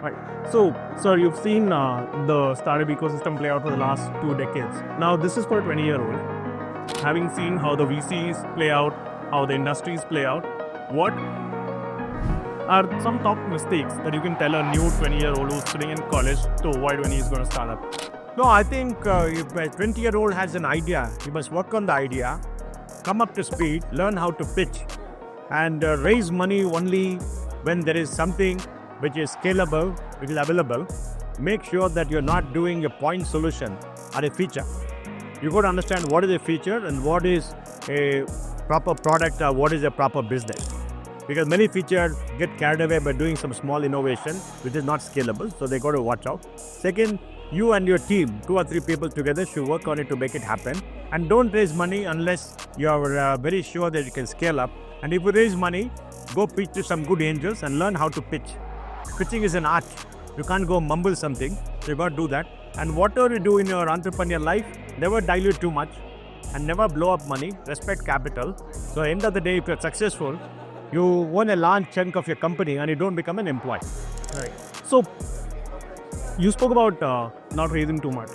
Right. So, sir, you've seen the startup ecosystem play out for the last 2 decades. Now, this is for a 20-year-old. Having seen how the VCs play out, how the industries play out, what are some top mistakes that you can tell a new 20-year-old who's sitting in college to avoid when he's going to start up? No, I think if a 20-year-old has an idea, he must work on the idea, come up to speed, learn how to pitch, and raise money only when there is something which is scalable, which is available. Make sure that you're not doing a point solution or a feature. You got to understand what is a feature and what is a proper product or what is a proper business. Because many features get carried away by doing some small innovation which is not scalable, so they got to watch out. Second, you and your team, 2 or 3 people together, should work on it to make it happen. And don't raise money unless you are very sure that you can scale up. And if you raise money, go pitch to some good angels and learn how to pitch. Pitching is an art. You can't go mumble something, so you got to do that. And whatever you do in your entrepreneurial life, never dilute too much and never blow up money, respect capital. So at the end of the day, if you're successful, you own a large chunk of your company and you don't become an employee. Right. So, you spoke about not raising too much,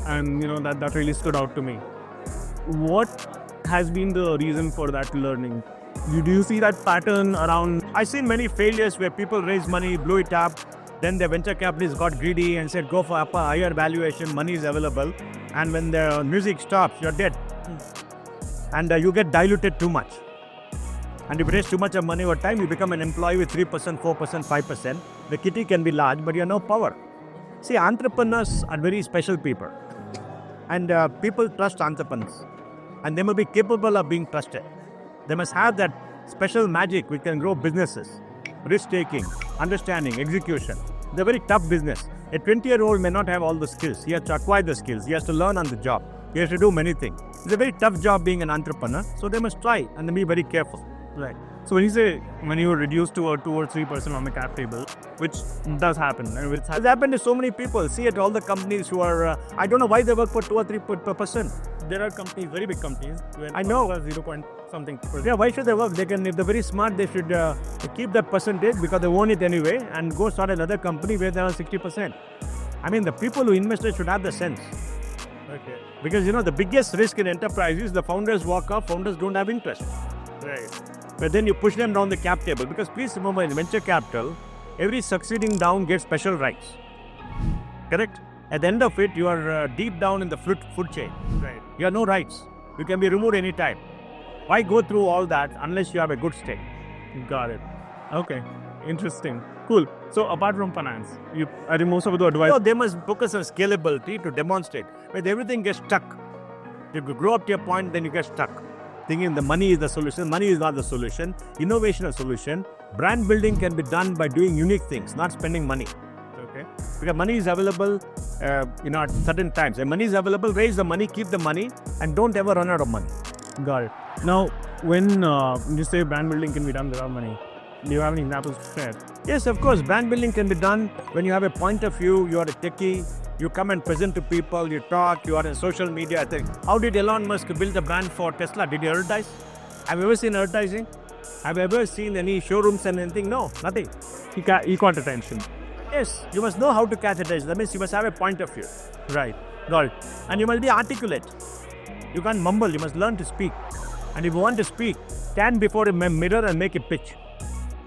and that really stood out to me. What has been the reason for that learning? Do you see that pattern around? I've seen many failures where people raise money, blew it up, then the venture capitalists got greedy and said go for a higher valuation, money is available, and when the music stops, you're dead. And you get diluted too much. And if you raise too much of money over time, you become an employee with 3%, 4%, 5%. The kitty can be large, but you have no power. See, entrepreneurs are very special people. And people trust entrepreneurs. And they must be capable of being trusted. They must have that special magic which can grow businesses. Risk-taking, understanding, execution. They're very tough business. A 20-year-old may not have all the skills. He has to acquire the skills. He has to learn on the job. He has to do many things. It's a very tough job being an entrepreneur. So they must try and be very careful. Right. So when you say when you reduce to a 2 or 3% on the cap table, which does happen, and it's happened to so many people. See at all the companies who are, I don't know why they work for 2 or 3%. There are companies, very big companies, I know 0 point something percent. Yeah, why should they work? They can, if they're very smart, they should keep that percentage because they own it anyway and go start another company where they are 60%. I mean, the people who invested should have the sense. Okay. Because the biggest risk in enterprise is the founders walk off, founders don't have interest. Right. But then you push them down the cap table. Because please remember, in venture capital, every succeeding down gets special rights. Correct? At the end of it, you are deep down in the food chain. Right. You have no rights. You can be removed anytime. Why go through all that unless you have a good stake? Got it. Okay. Interesting. Cool. So apart from finance, I think most of the advice. No, they must focus on scalability to demonstrate. But everything gets stuck. If you grow up to your point, then you get stuck. Thinking the money is the solution. Money is not the solution. Innovation is the solution. Brand building can be done by doing unique things, not spending money. Okay. Because money is available, at certain times. When money is available, raise the money, keep the money, and don't ever run out of money. Got it. Now, when you say brand building can be done without money, do you have any examples to share? Yes, of course. Brand building can be done when you have a point of view, you are a techie, you come and present to people, you talk, you are in social media. I think, how did Elon Musk build a brand for Tesla? Did he advertise? Have you ever seen advertising? Have you ever seen any showrooms and anything? No, nothing. He caught attention. Yes, you must know how to catch attention. That means you must have a point of view. Right. Got it. And you must be articulate. You can't mumble. You must learn to speak. And if you want to speak, stand before a mirror and make a pitch.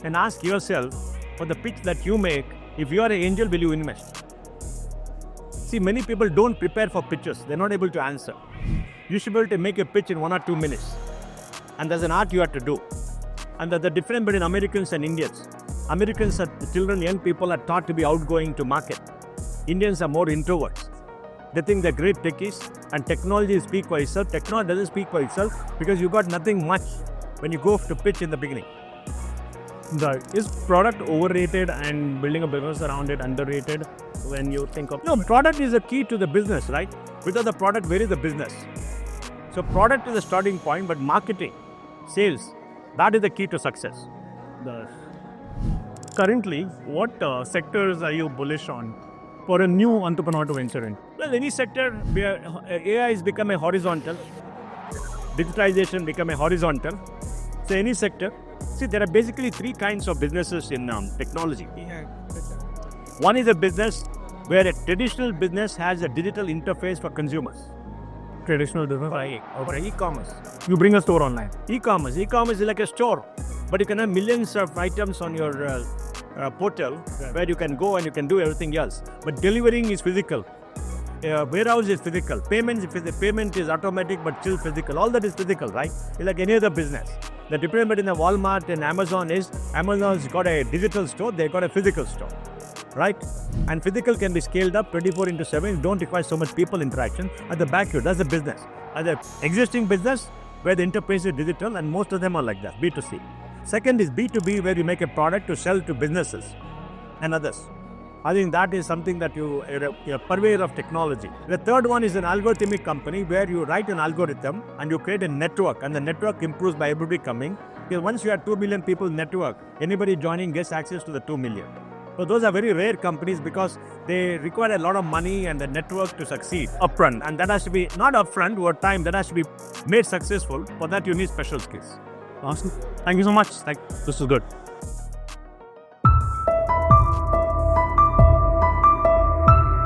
And ask yourself, for the pitch that you make, if you are an angel, will you invest? See, many people don't prepare for pitches. They're not able to answer. You should be able to make a pitch in 1 or 2 minutes. And there's an art you have to do. And the difference between Americans and Indians. Americans are children, young people are taught to be outgoing to market. Indians are more introverts. They think they're great techies and technology speaks for itself. Technology doesn't speak for itself because you got nothing much when you go to pitch in the beginning. Right. Is product overrated and building a business around it underrated when you think of... No, product is the key to the business, right? Without the product, where is the business? So product is the starting point, but marketing, sales, that is the key to success. Currently, what sectors are you bullish on for a new entrepreneur to venture in? Well, any sector where AI has become a horizontal, digitization become a horizontal. So any sector. See, there are basically 3 kinds of businesses in technology. One is a business where a traditional business has a digital interface for consumers. Traditional business. For e-commerce. You bring a store online. E-commerce is like a store, but you can have millions of items on your portal where you can go and you can do everything else. But delivering is physical. Warehouse is physical. Payment is automatic but still physical. All that is physical, right? It's like any other business. The difference between the Walmart and Amazon is Amazon's got a digital store, they've got a physical store, right? And physical can be scaled up 24/7. Don't require so much people interaction at the back here. That's the business. At the existing business where the interface is digital, and most of them are like that, B2C. Second is B2B, where you make a product to sell to businesses and others. I think that is something that you're a purveyor of technology. The third one is an algorithmic company where you write an algorithm and you create a network, and the network improves by everybody coming. Because once you have 2 million people network, anybody joining gets access to the 2 million. So those are very rare companies because they require a lot of money and the network to succeed upfront. And that has to be not upfront over time, that has to be made successful. For that you need special skills. Awesome. Thank you so much. This is good.